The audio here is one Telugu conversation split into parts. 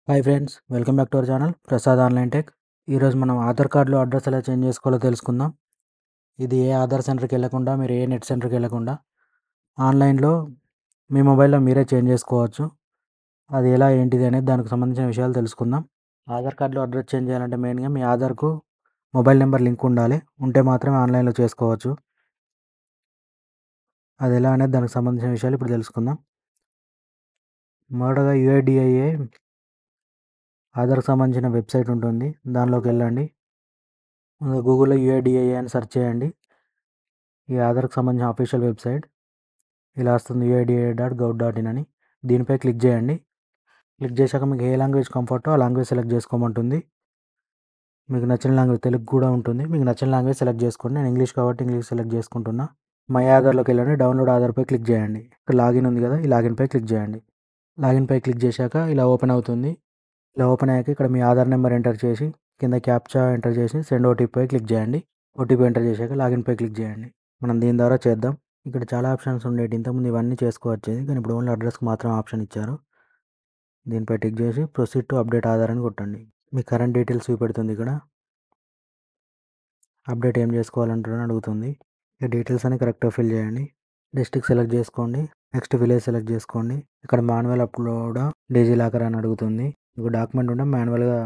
Hi friends, welcome back to our channel Prasad online tech. ఈరోజు మనం ఆధార్ కార్డులో అడ్రస్ ఎలా చేంజ్ చేసుకోవాలో తెలుసుకుందాం. ఇది ఏ ఆధార్ సెంటర్కి వెళ్ళకుండా, మీరు ఏ నెట్ సెంటర్కి వెళ్ళకుండా ఆన్లైన్లో మీ మొబైల్లో మీరే చేంజ్ చేసుకోవచ్చు. అది ఎలా ఏంటిది అనేది దానికి సంబంధించిన విషయాలు తెలుసుకుందాం. ఆధార్ కార్డులో అడ్రస్ చేంజ్ చేయాలంటే మెయిన్గా మీ ఆధార్కు మొబైల్ నెంబర్ లింక్ ఉండాలి. ఉంటే మాత్రమే ఆన్లైన్లో చేసుకోవచ్చు. అది ఎలా అనేది దానికి సంబంధించిన విషయాలు ఇప్పుడు తెలుసుకుందాం. మొదటగా యుఐడిఐఏ ఆధార్కి సంబంధించిన వెబ్సైట్ ఉంటుంది. దానిలోకి వెళ్ళండి. గూగుల్లో యుఐడిఐఏ అని సెర్చ్ చేయండి. ఈ ఆధార్కి సంబంధించిన అఫీషియల్ వెబ్సైట్ ఇలా వస్తుంది, uida.gov.in అని. దీనిపై క్లిక్ చేయండి. క్లిక్ చేశాక మీకు ఏ లాంగ్వేజ్ కంఫర్టో ఆ లాంగ్వేజ్ సెలెక్ట్ చేసుకోమంటుంది. మీకు నచ్చిన లాంగ్వేజ్, తెలుగు కూడా ఉంటుంది. మీకు నచ్చిన లాంగ్వేజ్ సెలెక్ట్ చేసుకోండి. నేను ఇంగ్లీష్ కాబట్టి ఇంగ్లీష్ సెలెక్ట్ చేసుకుంటున్నా. మై ఆధార్లోకి వెళ్ళండి. డౌన్లోడ్ ఆధార్పై క్లిక్ చేయండి. ఇక్కడ లాగిన్ ఉంది కదా, ఈ లాగిన్పై క్లిక్ చేయండి. లాగిన్పై క్లిక్ చేశాక ఇలా ఓపెన్ అవుతుంది. ఇలా ఓపెన్ అయ్యాక ఇక్కడ మీ ఆధార్ నెంబర్ ఎంటర్ చేసి కింద క్యాప్చా ఎంటర్ చేసి సెండ్ ఓటీపీపై క్లిక్ చేయండి. ఓటీపీ ఎంటర్ చేశాక లాగిన్పై క్లిక్ చేయండి. మనం దీని ద్వారా చేద్దాం. ఇక్కడ చాలా ఆప్షన్స్ ఉండేవి. ఇంతకుముందు ఇవన్నీ చేసుకోవచ్చేది, కానీ ఇప్పుడు ఓన్లీ అడ్రస్కి మాత్రం ఆప్షన్ ఇచ్చారు. దీనిపై టిక్ చేసి ప్రొసీడ్ టు అప్డేట్ ఆధార్ అని కొట్టండి. మీ కరెంట్ డీటెయిల్స్ చూపెడుతుంది. ఇక్కడ అప్డేట్ ఏం చేసుకోవాలంటారని అడుగుతుంది. ఈ డీటెయిల్స్ అన్ని కరెక్ట్గా ఫిల్ చేయండి. డిస్ట్రిక్ట్ సెలెక్ట్ చేసుకోండి. నెక్స్ట్ విలేజ్ సెలెక్ట్ చేసుకోండి. ఇక్కడ మాన్యువల్ అప్లోడ్ డిజిలాకర్ అని అడుగుతుంది. మీకు డాక్యుమెంట్ ఉంటే మాన్యువల్గా,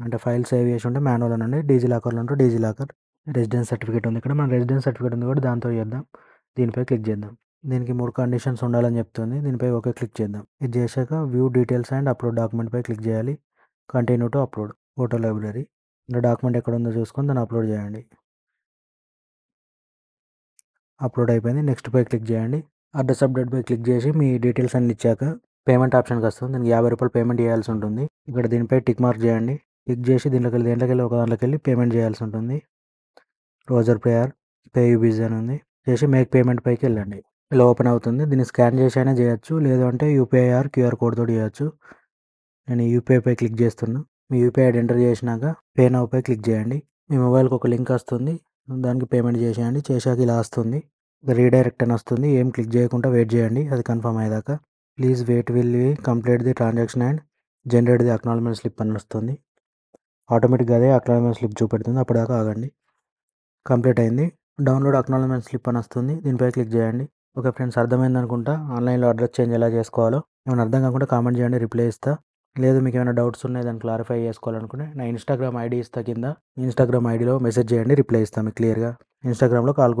అంటే ఫైల్ సేవ్ చేసి ఉంటే మాన్యువల్ అనండి. డిజిలాకర్లో ఉంటే డిజిలాకర్. రెసిడెన్స్ సర్టిఫికేట్ ఉంది. ఇక్కడ మన రెసిడెన్స్ సర్టిఫికేట్ ఉంది కూడా, దాంతో చేద్దాం. దీనిపై క్లిక్ చేద్దాం. దీనికి 3 కండిషన్స్ ఉండాలని చెప్తుంది. దీనిపై ఓకే క్లిక్ చేద్దాం. ఇది చేశాక view details and upload document పై క్లిక్ చేయాలి. Continue to upload photo library. ఇంకా డాక్యుమెంట్ ఎక్కడ ఉందో చూసుకొని దాన్ని అప్లోడ్ చేయండి. అప్లోడ్ అయిపోయింది. నెక్స్ట్ పై క్లిక్ చేయండి. అడ్రస్ అప్డేట్ పై క్లిక్ చేసి మీ డీటెయిల్స్ అన్ని ఇచ్చాక పేమెంట్ ఆప్షన్కి వస్తుంది. దీనికి ₹50 పేమెంట్ చేయాల్సి ఉంటుంది. ఇక్కడ దీనిపై టిక్ మార్క్ చేయండి. టిక్ చేసి దేంట్లోకి ఒక దాంట్లోకి వెళ్ళి పేమెంట్ చేయాల్సి ఉంటుంది. Roger prayer pay you busy అని ఉంది. చేసి మేక్ పేమెంట్ పైకి వెళ్ళండి. ఇలా ఓపెన్ అవుతుంది. దీన్ని స్కాన్ చేసి అయినా చేయొచ్చు, లేదు అంటే యూపీఐ ఆర్ క్యూఆర్ కోడ్ తోటి చేయొచ్చు. నేను యూపీఐ పై క్లిక్ చేస్తున్నా. మీ యూపీఐ ఐడి ఎంటర్ చేసినాక పే నౌ పై క్లిక్ చేయండి. మీ మొబైల్కి ఒక లింక్ వస్తుంది, దానికి పేమెంట్ చేసేయండి. చేశాక ఇలా వస్తుంది, రీడైరెక్ట్ అని వస్తుంది. ఏం క్లిక్ చేయకుండా వెయిట్ చేయండి అది కన్ఫర్మ్ అయ్యేదాకా. Please wait will we complete the transaction and generate the acknowledgement slip అని వస్తుంది. ఆటోమేటిక్గా అదే అక్నాలజ్మెంట్ స్లిప్ చూపెడుతుంది. అప్పటిదాకా ఆగండి. కంప్లీట్ అయింది. డౌన్లోడ్ అక్నాలజ్మెంట్ స్లిప్ అని వస్తుంది. దీనిపై క్లిక్ చేయండి. ఓకే ఫ్రెండ్స్, అర్థమైంది అనుకుంటా ఆన్లైన్లో అడ్రస్ చేంజ్ ఎలా చేసుకోవాలో. ఏమైనా అర్థం కాకుండా కామెంట్ చేయండి, రిప్లై ఇస్తా. లేదు మీకు ఏమైనా డౌట్స్ ఉన్నాయి, దాన్ని క్లారిఫై చేసుకోవాలనుకుంటే నా ఇన్స్టాగ్రామ్ ఐడి ఇస్తా కింద. ఇన్స్టాగ్రామ్ ఐడిలో మెసేజ్ చేయండి, రిప్లై ఇస్తాను మీకు క్లియర్గా. ఇన్స్టాగ్రామ్లో కాల్